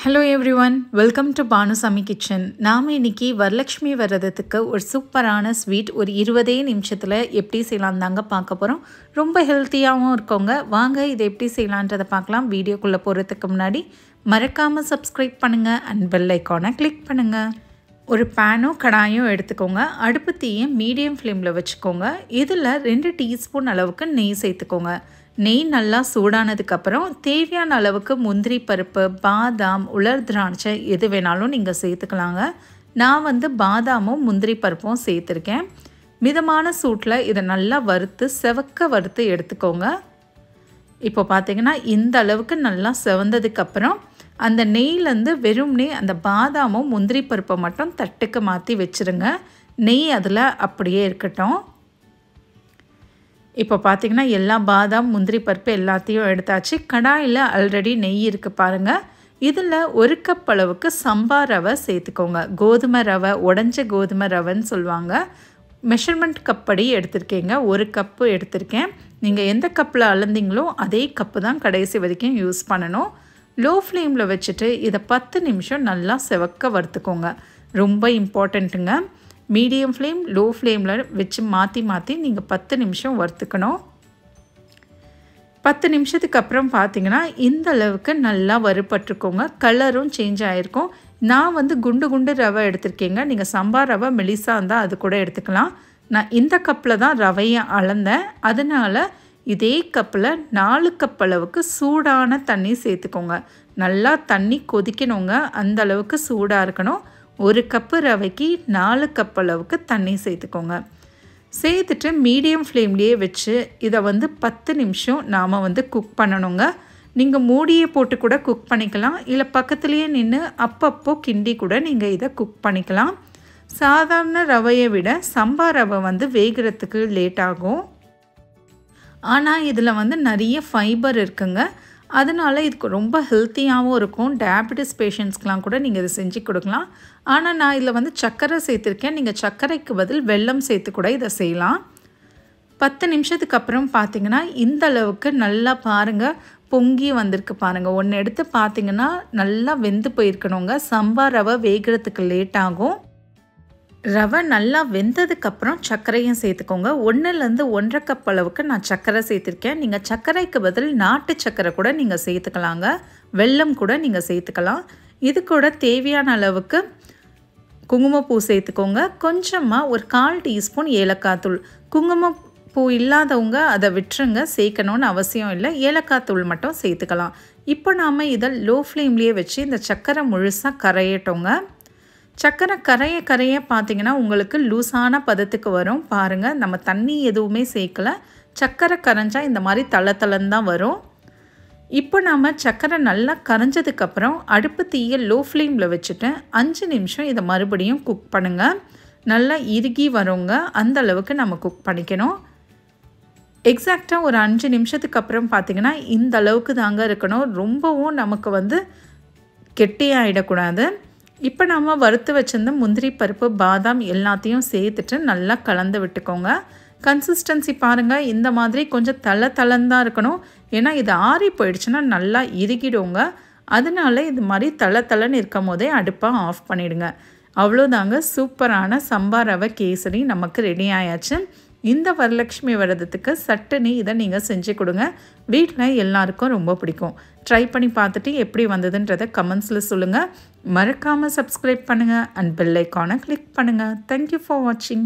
Hello everyone, welcome to Banusami Kitchen. நாம இன்னைக்கு வரலட்சுமி விரதத்துக்கு ஒரு சூப்பரான ஸ்வீட் ஒரு 20 நிமிஷத்துல எப்படி செய்யலாம் தாங்க பார்க்க போறோம். ரொம்ப ஹெல்த்தியாவும் இருக்குங்க. வாங்க இதை எப்படி செய்யலாம்ன்றதை பார்க்கலாம். வீடியோக்குள்ள போறதுக்கு முன்னாடி மறக்காம subscribe பண்ணுங்க and bell icon-ஐ click பண்ணுங்க. ஒரு பேனோ கடாயோ எடுத்துக்கோங்க. அடுப்பு தீயை மீடியம் ஃப்ளேம்ல வச்சுக்கோங்க. இதுல 2 டீஸ்பூன் அளவுக்கு நெய் சேர்த்துக்கோங்க. நெய் நல்லா சூடானதுக்கு அப்புறம் தேவையான அளவுக்கு முந்திரி பருப்பு, பாதாம், உலர் திராட்சை எது வேணாலும் நீங்கள் சேர்த்துக்கலாங்க. நான் வந்து பாதாமும் முந்திரி பருப்பும் சேர்த்துருக்கேன். மிதமான சூட்டில் இதை நல்லா வறுத்து செவக்க வறுத்து எடுத்துக்கோங்க. இப்போ பார்த்தீங்கன்னா இந்த அளவுக்கு நல்லா செவந்ததுக்கப்புறம் அந்த நெய்லேருந்து வெறும்னே அந்த பாதாமும் முந்திரி பருப்பை மட்டும் தட்டுக்கு மாற்றி வச்சுருங்க. நெய் அதில் அப்படியே இருக்கட்டும். இப்போ பார்த்தீங்கன்னா எல்லா பாதாம் முந்திரி பருப்பு எல்லாத்தையும் எடுத்தாச்சு. கடாயில் ஆல்ரெடி நெய் இருக்குது பாருங்கள். இதில் 1 கப் அளவுக்கு சம்பா ரவை சேர்த்துக்கோங்க. கோதுமை ரவை, உடஞ்ச கோதுமை ரவைன்னு சொல்லுவாங்க. மெஷர்மெண்ட் கப் படி எடுத்திருக்கீங்க. 1 கப்பு எடுத்திருக்கேன். நீங்கள் எந்த கப்பில் அளந்தீங்களோ அதே கப்பு தான் கடைசி வரைக்கும் யூஸ் பண்ணணும். லோ ஃப்ளேமில் வச்சுட்டு இதை 10 நிமிஷம் நல்லா செவக்க வறுத்துக்கோங்க. ரொம்ப இம்பார்ட்டண்ட்டுங்க. மீடியம் ஃப்ளேம் லோ ஃப்ளேமில் வச்சு மாற்றி நீங்கள் 10 நிமிஷம் வறுத்துக்கணும். 10 நிமிஷத்துக்கு அப்புறம் பார்த்தீங்கன்னா இந்த அளவுக்கு நல்லா வறுபட்டுருக்கோங்க. கலரும் சேஞ்ச் ஆகிருக்கும். நான் வந்து குண்டு ரவை எடுத்திருக்கேங்க. நீங்கள் சம்பா ரவை மெலிசாக இருந்தால் அது கூட எடுத்துக்கலாம். நான் இந்த கப்பில் தான் ரவையை அளந்தேன். அதனால் இதே கப்பில் 4 கப் அளவுக்கு சூடான தண்ணி சேர்த்துக்கோங்க. நல்லா தண்ணி கொதிக்கணுங்க. அந்த அளவுக்கு சூடாக இருக்கணும். 1 கப்பு ரவைக்கு 4 கப் அளவுக்கு தண்ணி சேர்த்துக்கோங்க. சேர்த்துட்டு மீடியம் ஃப்ளேம்லேயே வச்சு இதை வந்து 10 நிமிஷம் நாம் வந்து குக் பண்ணணுங்க. நீங்கள் மூடியை போட்டு கூட குக் பண்ணிக்கலாம். இல்லை பக்கத்துலேயே நின்று அப்பப்போ கிண்டி கூட நீங்கள் இதை குக் பண்ணிக்கலாம். சாதாரண ரவையை விட சம்பா ரவை வந்து வேகிறதுக்கு லேட் ஆகும். ஆனால் இதில் வந்து நிறைய ஃபைபர் இருக்குங்க. அதனால் இதுக்கு ரொம்ப ஹெல்த்தியாகவும் இருக்கும். டயபெட்டிஸ் பேஷண்ட்ஸ்க்கெலாம் கூட நீங்கள் இதை செஞ்சு கொடுக்கலாம். ஆனால் நான் இதில் வந்து சர்க்கரை சேர்த்துருக்கேன். நீங்கள் சர்க்கரைக்கு பதில் வெல்லம் சேர்த்து கூட இதை செய்யலாம். 10 நிமிஷத்துக்கு அப்புறம் பார்த்தீங்கன்னா இந்த அளவுக்கு நல்லா பாருங்கள் பொங்கி வந்திருக்கு பாருங்கள். ஒன்று எடுத்து பார்த்தீங்கன்னா நல்லா வெந்து போயிருக்கணுங்க. சம்பா ரவை வேகிறதுக்கு லேட் ஆகும். ரவை நல்லா வெந்ததுக்கப்புறம் சர்க்கரையும் சேர்த்துக்கோங்க. 1லேருந்து 1.5 கப் அளவுக்கு நான் சர்க்கரை சேர்த்துருக்கேன். நீங்கள் சர்க்கரைக்கு பதில் நாட்டு சர்க்கரை கூட நீங்கள் சேர்த்துக்கலாங்க. வெல்லம் கூட நீங்கள் சேர்த்துக்கலாம். இது கூட தேவையான அளவுக்கு குங்குமப்பூ சேர்த்துக்கோங்க. கொஞ்சமாக ஒரு 1/4 டீஸ்பூன் ஏலக்காய் தூள். குங்குமப்பூ இல்லாதவங்க அதை விட்டுருங்க, சேர்க்கணுன்னு அவசியம் இல்லை. ஏலக்காய் தூள் மட்டும் சேர்த்துக்கலாம். இப்போ நாம் இதை லோ ஃப்ளேம்லேயே வச்சு இந்த சர்க்கரை முழுசாக கரையட்டோங்க. சர்க்கரை கரைய பார்த்தீங்கன்னா உங்களுக்கு லூஸான பதத்துக்கு வரும். பாருங்கள், நம்ம தண்ணி எதுவுமே சேர்க்கலை. சர்க்கரை கரைஞ்சால் இந்த மாதிரி தளன்னு தான் வரும். இப்போ நாம் சர்க்கரை நல்லா கரைஞ்சதுக்கப்புறம் அடுப்பு தீயை லோ ஃப்ளேமில் வச்சுட்டு 5 நிமிஷம் இதை மறுபடியும் குக் பண்ணுங்கள். நல்லா இறுகி வருங்க. அந்த அளவுக்கு நம்ம குக் பண்ணிக்கணும். எக்ஸாக்டாக ஒரு 5 நிமிஷத்துக்கு அப்புறம் பார்த்திங்கன்னா இந்த அளவுக்கு தாங்க இருக்கணும். ரொம்பவும் நமக்கு வந்து கெட்டியாகிடக்கூடாது. இப்போ நம்ம வறுத்து வச்சிருந்த முந்திரி பருப்பு, பாதாம் எல்லாத்தையும் சேர்த்துட்டு நல்லா கலந்து விட்டுக்கோங்க. கன்சிஸ்டன்சி பாருங்கள், இந்த மாதிரி கொஞ்சம் தளன்னு தான் இருக்கணும். ஏன்னா இது ஆறி போயிடுச்சுன்னா நல்லா இறுகிடுங்க. அதனால இது மாதிரி தளன்னு இருக்கும் போதே அடுப்பை ஆஃப் பண்ணிவிடுங்க. அவ்வளோதாங்க, சூப்பரான சம்பா ரவை கேசரி நமக்கு ரெடி ஆயாச்சு. இந்த வரலட்சுமி விரதத்துக்கு சட்டுன்னு இதை நீங்கள் செஞ்சு கொடுங்க. வீட்டில் எல்லாருக்கும் ரொம்ப பிடிக்கும். ட்ரை பண்ணி பார்த்துட்டு எப்படி வந்ததுன்றதை கமெண்ட்ஸில் சொல்லுங்கள். மறக்காமல் சப்ஸ்கிரைப் பண்ணுங்கள் அண்ட் பெல் ஐக்கானை கிளிக் பண்ணுங்கள். தேங்க்யூ ஃபார் வாட்சிங்.